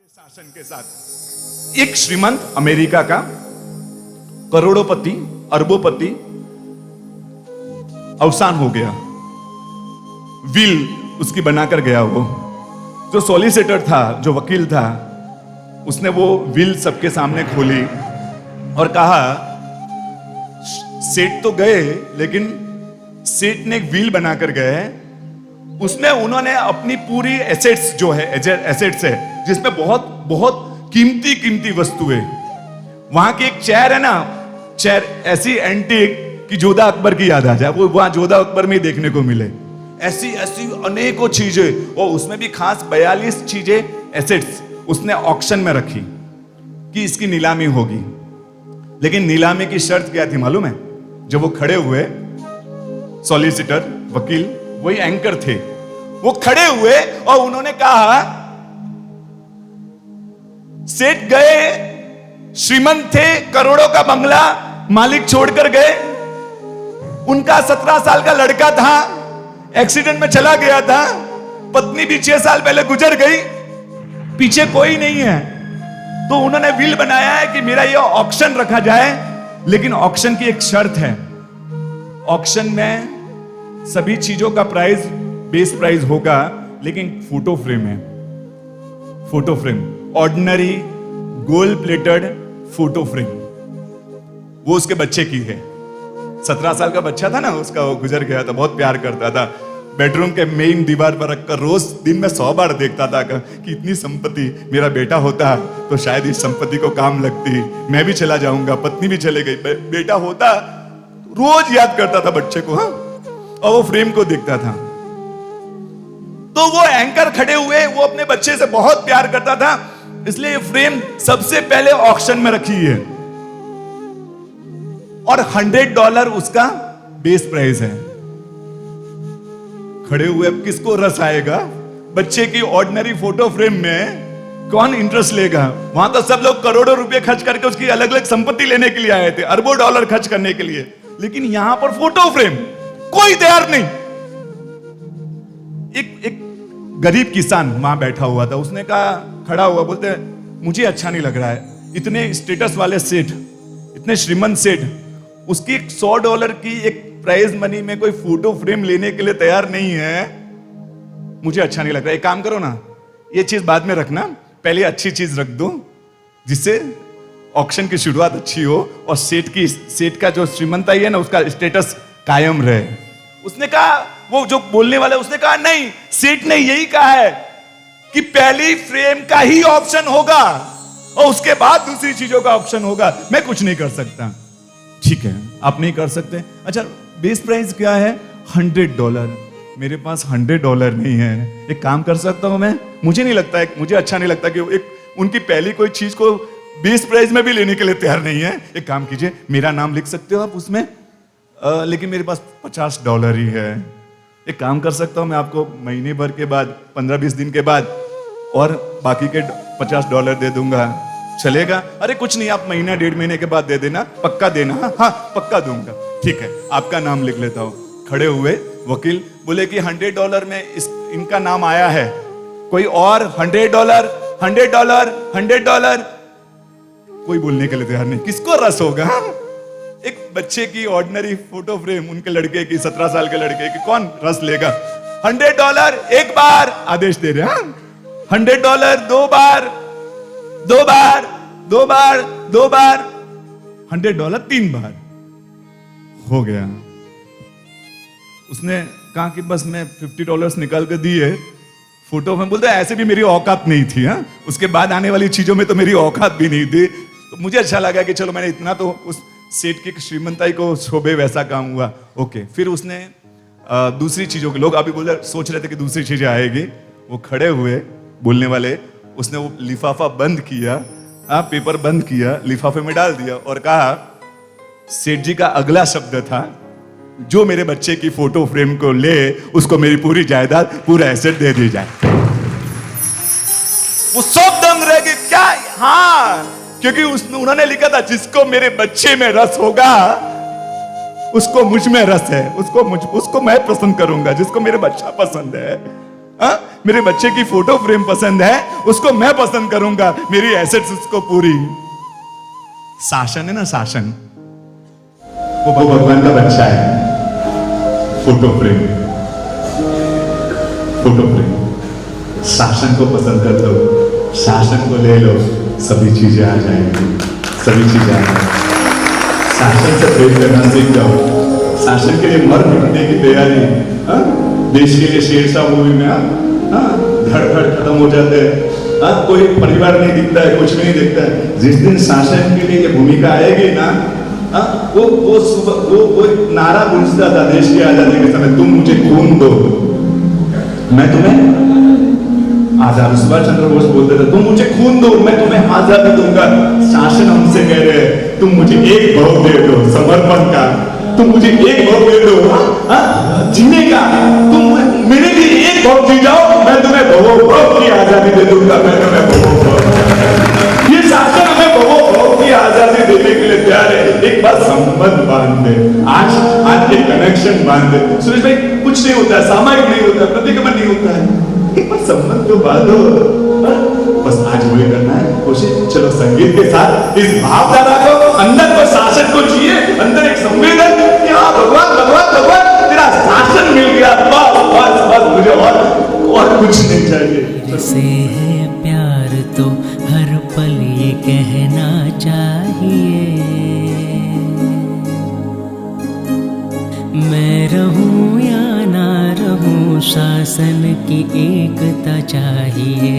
शासन के साथ एक श्रीमंत अमेरिका का करोड़ोंपति अरबोंपति अवसान हो गया। विल उसकी बनाकर गया। वो जो सॉलिसिटर था, जो वकील था, उसने वो विल सबके सामने खोली और कहा सेठ तो गए, लेकिन सेठ ने एक विल बनाकर गए। उसमें उन्होंने अपनी पूरी एसेट्स जो है, एसेट्स है जिसमें बहुत बहुत कीमती कीमती वस्तुएं, वहां की एक चेयर है ना, चेयर ऐसी एंटीक कि जोधा अकबर की याद आ जाए, वो वहां जोधा अकबर में ही देखने को मिले। ऐसी ऐसी अनेकों चीजें, और उसमें भी खास 42 चीजें, एसेट्स उसने ऑक्शन में रखी कि इसकी नीलामी होगी। लेकिन नीलामी की शर्त क्या थी मालूम है? जब वो खड़े हुए, सॉलिसिटर वकील वही एंकर थे, वो खड़े हुए और उन्होंने कहा सेठ गए, श्रीमंत थे, करोड़ों का बंगला मालिक छोड़कर गए। उनका 17 साल का लड़का था, एक्सीडेंट में चला गया था। पत्नी भी 6 साल पहले गुजर गई। पीछे कोई नहीं है। तो उन्होंने विल बनाया है कि मेरा ये ऑक्शन रखा जाए, लेकिन ऑक्शन की एक शर्त है। ऑक्शन में सभी चीजों का प्राइस बेस प्राइस होगा, लेकिन फोटो फ्रेम है। Photo frame, ordinary gold plated photo frame, वो उसके बच्चे की है। 17 साल का बच्चा था ना उसका, वो गुजर गया था। बहुत प्यार करता था। बेडरूम के मेन दीवार पर रखकर रोज दिन में 100 बार देखता था कि इतनी संपत्ति मेरा बेटा होता तो शायद इस संपत्ति को काम लगती, मैं भी चला जाऊंगा, पत्नी भी चले गई, बेटा होता। रोज याद करता था बच्चे को, हाँ, और वो फ्रेम को देखता था। तो वो एंकर खड़े हुए, वो अपने बच्चे से बहुत प्यार करता था, इसलिए ये फ्रेम सबसे पहले ऑक्शन में रखी है। और $100 उसका बेस प्राइस है। खड़े हुए, अब किसको रस आएगा? बच्चे की ऑर्डिनरी फोटो फ्रेम में कौन इंटरेस्ट लेगा? वहां तो सब लोग करोड़ों रुपए खर्च करके उसकी अलग अलग संपत्ति लेने के लिए आए थे, अरबों डॉलर खर्च करने के लिए। लेकिन यहां पर फोटो फ्रेम कोई तैयार नहीं। एक गरीब किसान वहां बैठा हुआ था, उसने कहा, खड़ा हुआ, बोलते मुझे अच्छा नहीं लग रहा है, इतने स्टेटस वाले सेठ, इतने श्रीमंत सेठ, उसकी $100 की एक प्राइज मनी में कोई फोटो फ्रेम लेने के लिए तैयार नहीं है। मुझे अच्छा नहीं लग रहा। एक काम करो ना, ये चीज बाद में रखना, पहले अच्छी चीज रख दो जिससे ऑक्शन की शुरुआत अच्छी हो और सेठ का जो श्रीमंताई है ना, उसका स्टेटस कायम रहे। उसने कहा, वो जो बोलने वाला, उसने कहा नहीं, सेठ ने यही कहा है कि पहली फ्रेम का ही ऑप्शन होगा और उसके बाद दूसरी चीजों का ऑप्शन होगा। मैं कुछ नहीं कर सकता। ठीक है, आप नहीं कर सकते। अच्छा, बेस प्राइस क्या है? $100। मेरे पास $100 नहीं है। एक काम कर सकता हूं मैं? मुझे नहीं लगता है, मुझे अच्छा नहीं लगता कि एक उनकी पहली कोई चीज को बेस प्राइस में भी लेने के लिए तैयार नहीं है। एक काम कीजिए, मेरा नाम लिख सकते हो आप उसमें, लेकिन मेरे पास $50 ही है। एक काम कर सकता हूं, मैं आपको महीने भर के बाद, 15-20 दिन के बाद और बाकी के $50 दे दूंगा, चलेगा? अरे कुछ नहीं, आप महीना 1.5 महीने के बाद दे देना, पक्का देना। हाँ, पक्का दूंगा। ठीक है, आपका नाम लिख लेता हूं। खड़े हुए वकील बोले कि $100 में इनका नाम आया है, कोई और? $100। कोई बोलने के लिए तैयार नहीं। किसको रस होगा? एक बच्चे की ऑर्डिनरी फोटो फ्रेम, उनके लड़के की, 17 साल के लड़के की, कौन रस लेगा? $100 एक बार, आदेश दे रहे हैं। $100 दो बार, $100 3 बार, हो गया। उसने कहा कि बस मैं $50 निकाल के दिए फोटो में। बोलते ऐसे भी मेरी औकात नहीं थी, हाँ, उसके बाद आने वाली चीजों में तो मेरी औकात भी नहीं थी। तो मुझे अच्छा लगा कि चलो मैंने इतना तो उस सेठ की श्रीमंताई को शोभे, वैसा काम हुआ। ओके, फिर उसने दूसरी चीजों के, लोग अभी बोल सोच रहे थे कि दूसरी चीजें आएगी। वो खड़े हुए बोलने वाले, उसने वो लिफाफा बंद किया, पेपर बंद किया, लिफाफे में डाल दिया और कहा, सेठ जी का अगला शब्द था, जो मेरे बच्चे की फोटो फ्रेम को ले, उसको मेरी पूरी जायदाद, पूरा एसेट दे दी जाए। वो सब दंग रह गए। क्या? हाँ, क्योंकि उन्होंने लिखा था, जिसको मेरे बच्चे में रस होगा उसको मुझ में रस है, उसको मैं पसंद करूंगा, जिसको मेरे बच्चा पसंद है। मेरे बच्चे की फोटो फ्रेम पसंद है, उसको मैं पसंद करूंगा, मेरी एसेट्स उसको पूरी। शासन है ना, शासन, वो भगवान का बच्चा है। फोटो फ्रेम, फोटो फ्रेम, शासन को पसंद कर लो, शासन को ले लो, सभी चीजें आ जाएंगी, सभी चीजें आ जाएंगी। शासन से प्रेम करना सीख जाओ, शासन के लिए मर मिटने की तैयारी। देश के लिए शेरशाह मूवी में धड़ धड़ खत्म हो जाते हैं, कोई परिवार नहीं दिखता है, कुछ नहीं दिखता है। जिस दिन शासन के लिए ये भूमिका आएगी ना, वो सुबह वो एक नारा गूंजता था देश की आजादी के समय, तुम मुझे खून दो, मैं तुम्हें आजाद। सुभाष चंद्र बोस बोलते थे, तुम मुझे खून दो, मैं तुम्हें आजादी दूंगा। शासन हमसे कह रहे हैं, तुम मुझे एक भाव दे दो समर्पण का, तुम मुझे एक भाव दे दो जीने का, तुम मेरे लिए एक भाव जी जाओ, मैं तुम्हें भवो की आजादी दे दूंगा, मैं तुम्हें भवो। ये शासन हमें भवो की आजादी देने के लिए तैयार है। एक बार संबंध बांध दे, आज एक कनेक्शन बांध दे। सुरेश भाई, कुछ नहीं होता है, सामायिक नहीं होता है, प्रतिक्रमण नहीं होता है, एक बार संबंध तो बांधो। बस आज वही करना है कोशिश। चलो संगीत के साथ इस भावधारा को, अंदर को, शासन को जिए, अंदर एक संवेदन कि हाँ भगवान भगवान भगवान तेरा शासन मिल गया, बस बस बस, मुझे और कुछ नहीं चाहिए। से है प्यार तो हर पल ये कहना चाहिए, मैं रहूं या ना रहूं, शासन की एकता चाहिए।